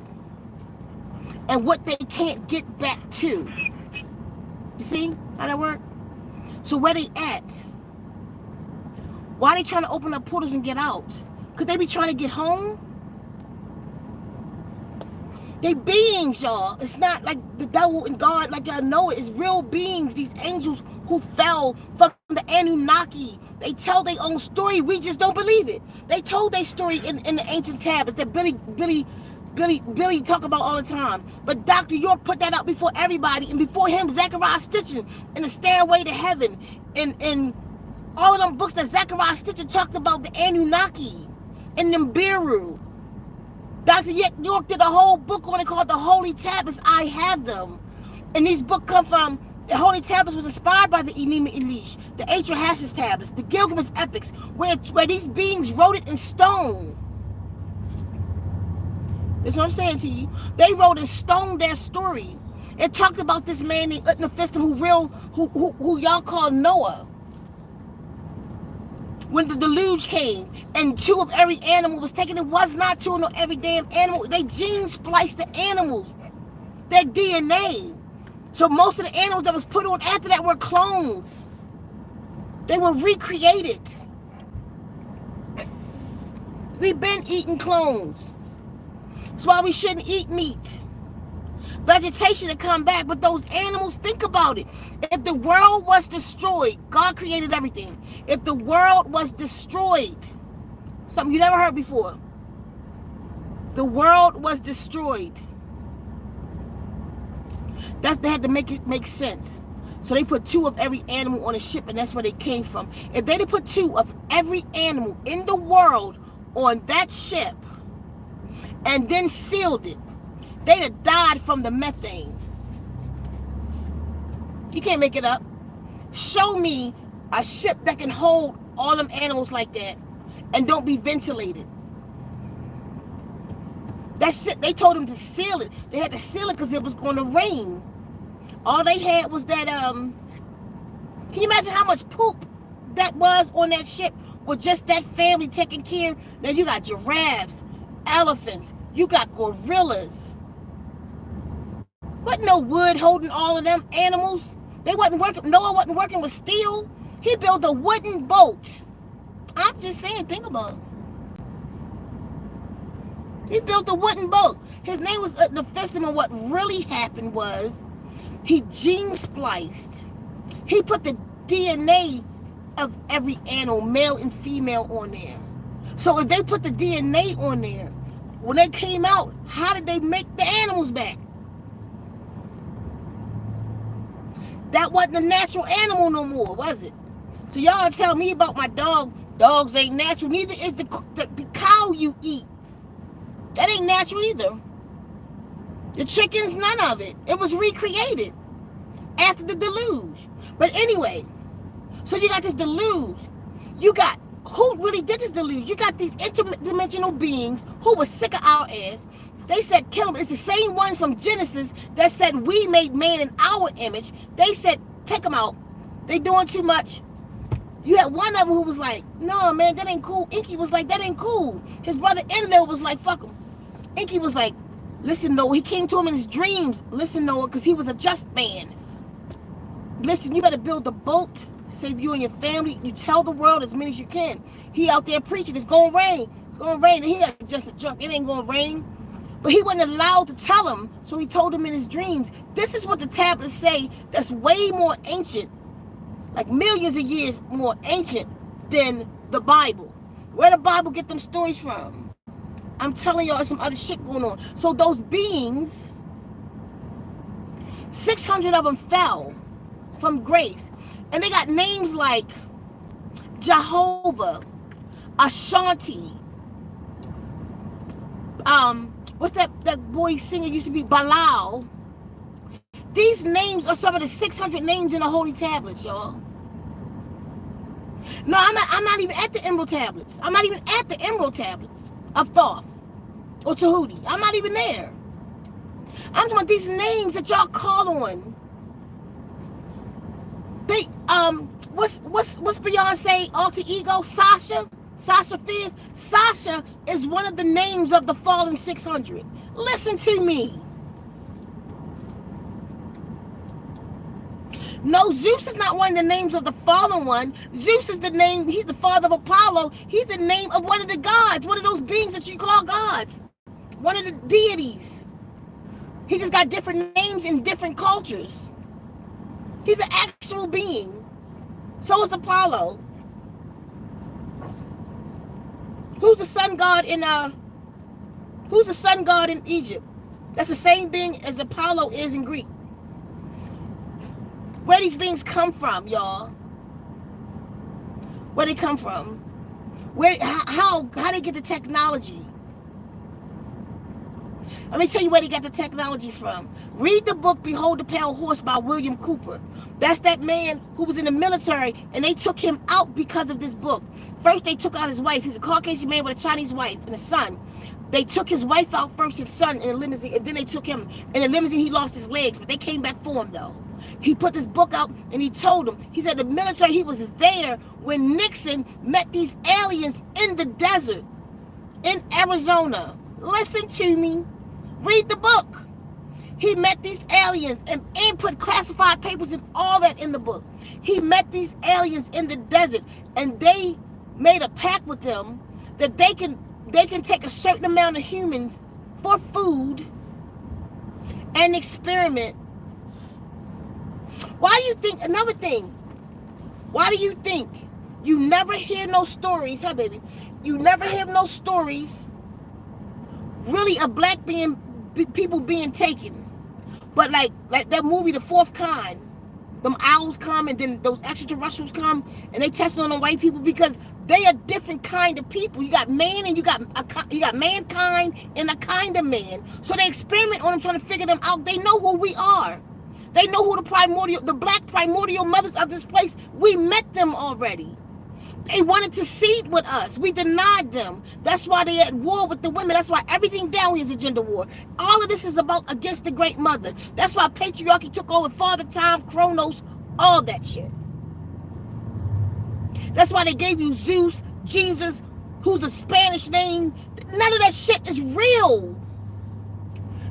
And what they can't get back to. You see how that works? So where they at? Why are they trying to open up portals and get out? Could they be trying to get home? They beings, y'all. It's not like the devil and God, like y'all know it. It's real beings. These angels who fell from the Anunnaki. They tell their own story. We just don't believe it. They told their story in the ancient tablets that Billy talk about all the time. But Dr. York put that out before everybody, and before him, Zechariah Stitchin in the Stairway to Heaven, and all of them books that Zechariah Stitchin talked about the Anunnaki and Nibiru. Dr. York did a whole book on it called The Holy Tablets. I have them. And these books come from, the Holy Tablets was inspired by the Enuma Elish, the Atrahasis Tablets, the Gilgamesh Epics, where these beings wrote it in stone. That's what I'm saying to you. They wrote in stone their story. It talked about this man named Utnapishtim who y'all call Noah. When the deluge came and 2 of every animal was taken, it was not 2 of every damn animal. They gene spliced the animals, their DNA. So most of the animals that was put on after that were clones. They were recreated. We've been eating clones. That's why we shouldn't eat meat. Vegetation to come back, but those animals, think about it. If the world was destroyed, God created everything. If the world was destroyed, something you never heard before, the world was destroyed. They had to make it make sense. So they put 2 of every animal on a ship, and that's where they came from. If they did put 2 of every animal in the world on that ship and then sealed it, they'd have died from the methane. You can't make it up. Show me a ship that can hold all them animals like that and don't be ventilated. That's it. They told them to seal it. They had to seal it because it was going to rain. All they had was that, can you imagine how much poop that was on that ship with just that family taking care? Now you got giraffes, elephants, you got gorillas. Wasn't no wood holding all of them animals. They wasn't working. Noah wasn't working with steel. He built a wooden boat. I'm just saying, think about it. He built a wooden boat. His name was Utnapishtim, and what really happened was he gene spliced. He put the DNA of every animal, male and female, on there. So if they put the DNA on there, when they came out, how did they make the animals back? That wasn't a natural animal no more, was it? So y'all tell me about my dog. Dogs ain't natural. Neither is the cow you eat. That ain't natural either. The chickens, none of it. It was recreated after the deluge. But anyway, so you got this deluge. You got, who really did this deluge? You got these interdimensional beings who were sick of our ass. They said kill them. It's the same ones from Genesis that said we made man in our image. They said take them out. They doing too much. You had one of them who was like, no, man, that ain't cool. Inky was like, that ain't cool. His brother Enlil was like, fuck him. Inky was like, listen, Noah. He came to him in his dreams. Listen, Noah, because he was a just man. Listen, you better build a boat. Save you and your family. You tell the world as many as you can. He out there preaching. It's going to rain. It's going to rain. And he got just a drunk. It ain't going to rain. But he wasn't allowed to tell him, so he told him in his dreams. This is what the tablets say that's way more ancient, like millions of years more ancient than the Bible. Where the Bible get them stories from? I'm telling y'all, there's some other shit going on. So those beings, 600 of them fell from grace. And they got names like Jehovah, Ashanti, what's that boy singer used to be, Balal. These names are some of the 600 names in the Holy Tablets, y'all. No, I'm not even at the Emerald Tablets. I'm not even at the Emerald Tablets of Thoth or Tahuti. I'm not even there. I'm talking about these names that y'all call on. They what's Beyonce alter ego? Sasha Fierce. Sasha is one of the names of the fallen 600. Listen to me. No, Zeus is not one of the names of the fallen one. Zeus is the name, he's the father of Apollo. He's the name of one of the gods, one of those beings that you call gods. One of the deities. He just got different names in different cultures. He's an actual being. So is Apollo. Who's the sun god in Egypt? That's the same being as Apollo is in Greek. Where these beings come from, y'all? Where they come from? How they get the technology? Let me tell you where they got the technology from. Read the book Behold the Pale Horse by William Cooper. That's that man who was in the military, and they took him out because of this book. First, they took out his wife. He's a Caucasian man with a Chinese wife and a son. They took his wife out first, his son, in a limousine, and then they took him in a limousine. He lost his legs, but they came back for him, though. He put this book out, and he told them, he said the military, he was there when Nixon met these aliens in the desert in Arizona. Listen to me. Read the book. He met these aliens and put classified papers and all that in the book. He met these aliens in the desert, and they made a pact with them that they can take a certain amount of humans for food and experiment. Why do you think, another thing, why do you think you never hear no stories, huh baby? You never hear no stories really of black people being taken. But like that movie, The Fourth Kind, them owls come and then those extraterrestrials come and they test on the white people because they are different kind of people. You got man and you got mankind and a kind of man. So they experiment on them trying to figure them out. They know who we are. They know who the black primordial mothers of this place. We met them already. They wanted to seed with us. We denied them. That's why they at war with the women. That's why everything down here is a gender war. All of this is about against the great mother. That's why patriarchy took over Father Time, Chronos, all that shit. That's why they gave you Zeus, Jesus, who's a Spanish name. None of that shit is real.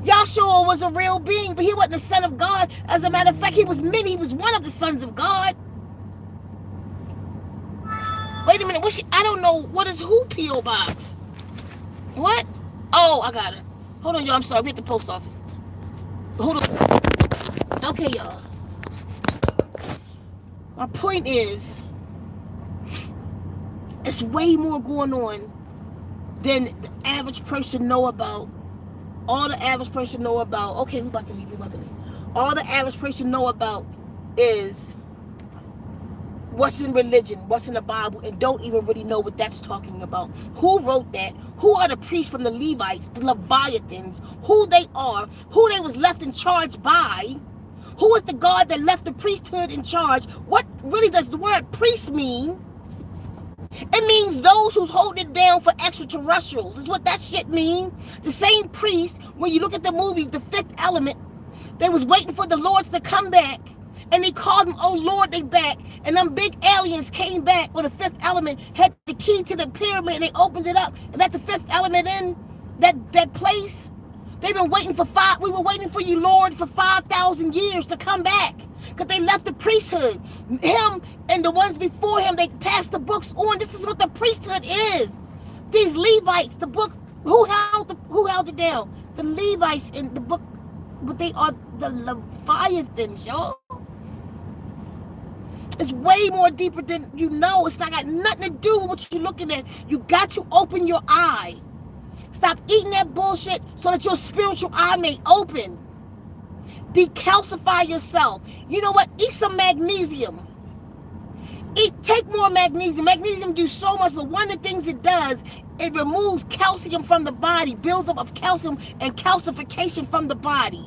Yahshua was a real being, but he wasn't the son of God. As a matter of fact, he was many. He was one of the sons of God. Wait a minute. I don't know. What is who P.O. Box? What? Oh, I got it. Hold on, y'all. I'm sorry. We're at the post office. Hold on. Okay, y'all. My point is, it's way more going on than the average person know about. All the average person know about, okay, we about to leave. All the average person know about is what's in religion, what's in the Bible, and don't even really know what that's talking about. Who wrote that? Who are the priests from the Levites, the Leviathans? Who they are? Who they was left in charge by? Who is the God that left the priesthood in charge? What really does the word priest mean? It means those who's holding it down for extraterrestrials. Is what that shit mean. The same priest, when you look at the movie, The Fifth Element, they was waiting for the lords to come back. And they called them, oh Lord, they back. And them big aliens came back, or the Fifth Element had the key to the pyramid, and they opened it up. And let the Fifth Element in that place. They've been waiting we were waiting for you, Lord, for 5,000 years to come back. Because they left the priesthood. Him and the ones before him, they passed the books on. This is what the priesthood is. These Levites, the book, who held it down? The Levites in the book, but they are the Leviathans, y'all. It's way more deeper than you know. It's not got nothing to do with what you're looking at. You got to open your eye. Stop eating that bullshit so that your spiritual eye may open. Decalcify yourself. You know what? Eat some magnesium. Take more magnesium. Magnesium do so much, but one of the things it does, it removes calcium from the body, builds up of calcium and calcification from the body.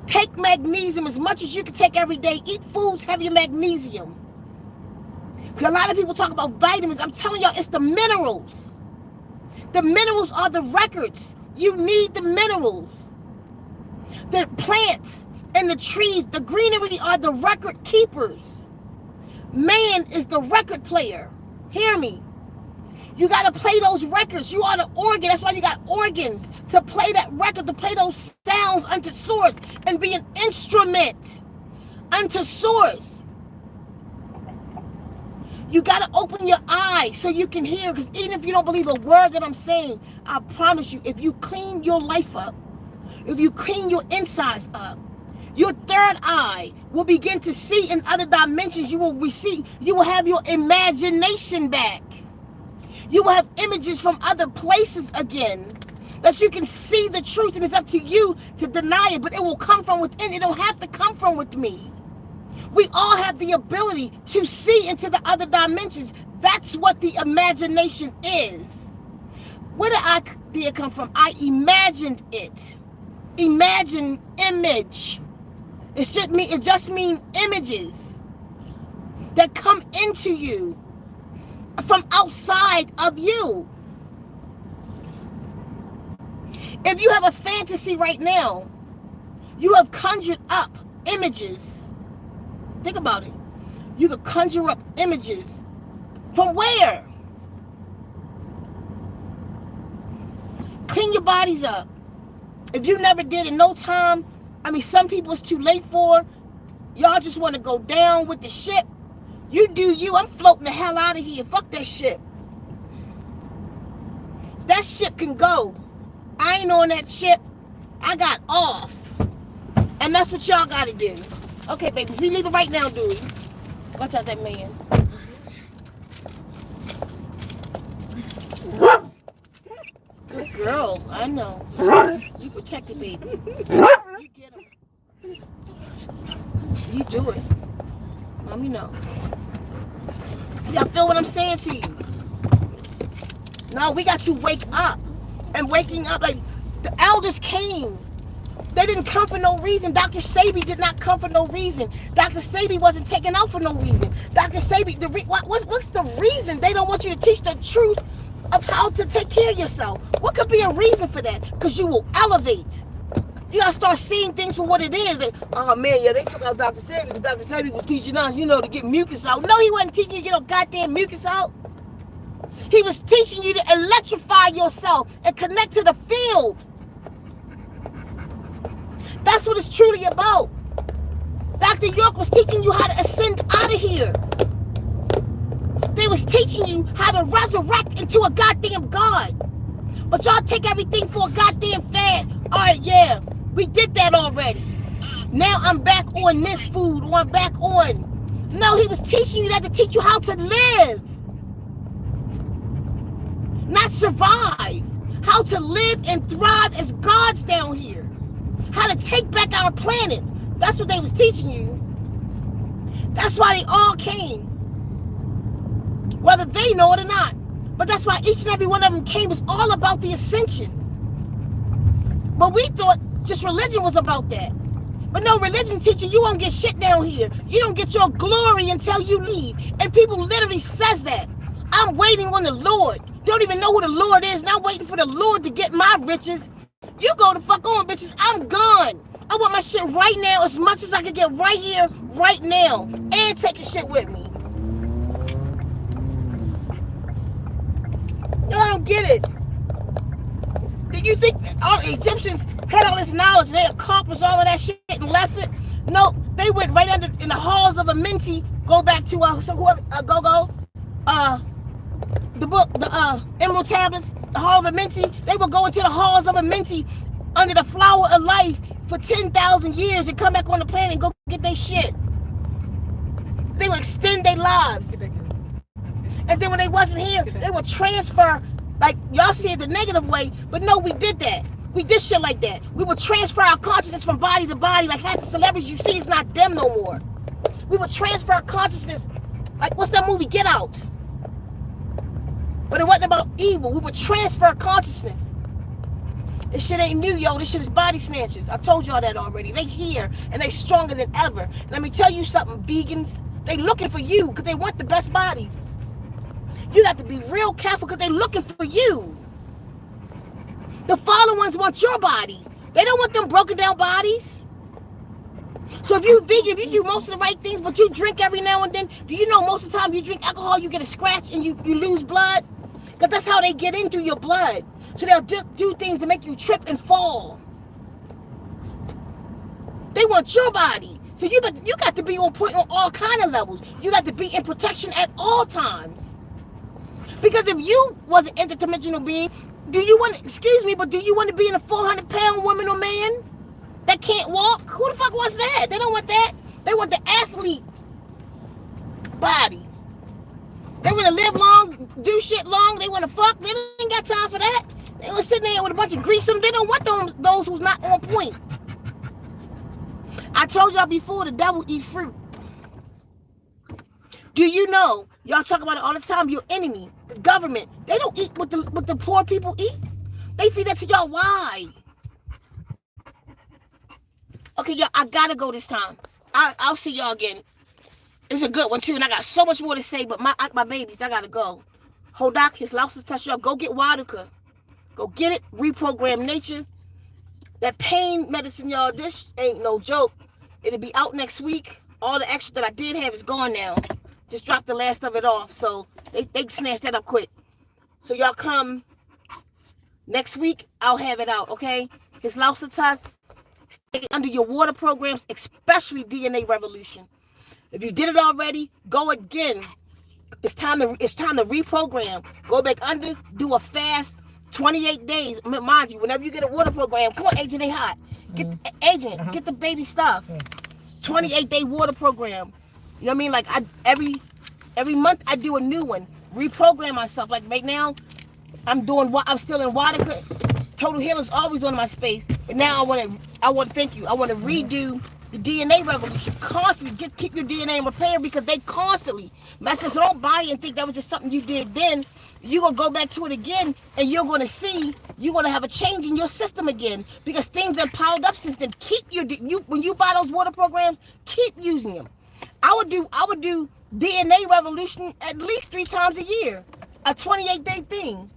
Take magnesium as much as you can take every day. Eat foods heavy in magnesium. A lot of people talk about vitamins. I'm telling y'all, it's the minerals. The minerals are the records. You need the minerals. The plants and the trees, the greenery are the record keepers. Man is the record player. Hear me. You got to play those records. You are the organ. That's why you got organs, to play that record, to play those sounds unto source and be an instrument unto source. You got to open your eyes so you can hear, because even if you don't believe a word that I'm saying, I promise you, if you clean your life up, if you clean your insides up, your third eye will begin to see in other dimensions. You will have your imagination back. You will have images from other places again, that you can see the truth, and it's up to you to deny it, but it will come from within. It don't have to come from with me. We all have the ability to see into the other dimensions. That's what the imagination is. Where did it come from? I imagined it. Imagine, image. It just means images that come into you from outside of you. If you have a fantasy right now, you have conjured up images. Think about it. You could conjure up images from where? Clean your bodies up. If you never did in no time, some people it's too late for. Y'all just want to go down with the ship. You do you. I'm floating the hell out of here. Fuck that ship. That ship can go. I ain't on that ship. I got off. And that's what y'all got to do. Okay, baby. We leave it right now, do we? Watch out that man. Good girl. I know. You protect it, baby. You get him. You do it. Let me know. Y'all feel what I'm saying to you? No, we got to wake up. And waking up, like the elders came. They didn't come for no reason. Dr. Sebi did not come for no reason. Dr. Sebi wasn't taken out for no reason. Dr. Sebi, what's the reason? They don't want you to teach the truth of how to take care of yourself. What could be a reason for that? Because you will elevate. You gotta start seeing things for what it is. Oh man, yeah, they took out Dr. Sebi because Dr. Sebi was teaching us, to get mucus out. No, he wasn't teaching you to get no goddamn mucus out. He was teaching you to electrify yourself and connect to the field. That's what it's truly about. Dr. York was teaching you how to ascend out of here. They was teaching you how to resurrect into a goddamn God. But y'all take everything for a goddamn fad. All right, yeah, we did that already. Now I'm back on this food, or I'm back on. No, he was teaching you that to teach you how to live. Not survive. How to live and thrive as gods down here. How to take back our planet. That's what they was teaching you. That's why they all came. Whether they know it or not. But that's why each and every one of them came. Was all about the ascension. But we thought just religion was about that. But no, religion teaching you won't get shit down here. You don't get your glory until you leave. And people literally says that. I'm waiting on the Lord. Don't even know who the Lord is. Now waiting for the Lord to get my riches. You go the fuck on, bitches. I'm gone. I want my shit right now, as much as I can get right here, right now. And taking shit with me. Y'all don't get it. Did you think that all Egyptians had all this knowledge and they accomplished all of that shit and left it? No, they went right under in the halls of a Minty. Go back to the book, the Emerald Tablets, the Hall of a Minty. They would go into the halls of a Minty under the flower of life for 10,000 years and come back on the planet and go get their shit. They would extend their lives. And then when they wasn't here, they would transfer, like y'all see it the negative way, but no, we did that. We did shit like that. We would transfer our consciousness from body to body, like half the celebrities you see, it's not them no more. We would transfer our consciousness, like what's that movie, Get Out? But it wasn't about evil. We would transfer consciousness. This shit ain't new, yo. This shit is body snatchers. I told y'all that already. They here and they stronger than ever. Let me tell you something, vegans. They looking for you because they want the best bodies. You got to be real careful because they looking for you. The fallen ones want your body. They don't want them broken down bodies. So if you vegan, if you do most of the right things, but you drink every now and then, do you know most of the time you drink alcohol, you get a scratch and you lose blood? Because that's how they get into your blood. So they'll do things to make you trip and fall. They want your body. So you got to be on point on all kind of levels. You got to be in protection at all times. Because if you was an interdimensional being, do you want to be in a 400-pound woman or man that can't walk? Who the fuck wants that? They don't want that. They want the athlete body. They want to live long, do shit long. They want to fuck. They ain't got time for that. They want to sit there with a bunch of grease. They don't want those who's not on point. I told y'all before, the devil eat fruit. Do you know? Y'all talk about it all the time. Your enemy, the government, they don't eat what the poor people eat. They feed that to y'all. Why? Okay, y'all, I gotta go this time. I'll see y'all again. It's a good one too, and I got so much more to say. But my babies, I gotta go. Hodak, his louse is touched up. Go get Waduka. Go get it. Reprogram nature. That pain medicine, y'all. This ain't no joke. It'll be out next week. All the extra that I did have is gone now. Just dropped the last of it off. So they snatched that up quick. So y'all come next week. I'll have it out, okay? His Lausitas, stay under your water programs, especially DNA Revolution. If you did it already, go again. It's time to reprogram. Go back under, do a fast 28 days. Mind you, whenever you get a water program, come on, Agent, they hot. Get the baby stuff. 28-day water program. You know what I mean? Like every month I do a new one. Reprogram myself. Like right now, I'm still in Water. Total Healer's always on my space. But now I want to thank you. I want to redo the DNA Revolution. Constantly keep your DNA in repair because they constantly messing. So don't buy it and think that was just something you did then. You're going to go back to it again and you're going to see, you're going to have a change in your system again because things that piled up since then. When you buy those water programs, keep using them. I would do DNA Revolution at least 3 times a year. A 28-day thing.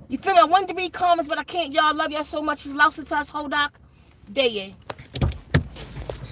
You feel me? I wanted to read comments, but I can't. Y'all, love y'all so much. It's Lausitas Hodak. There you.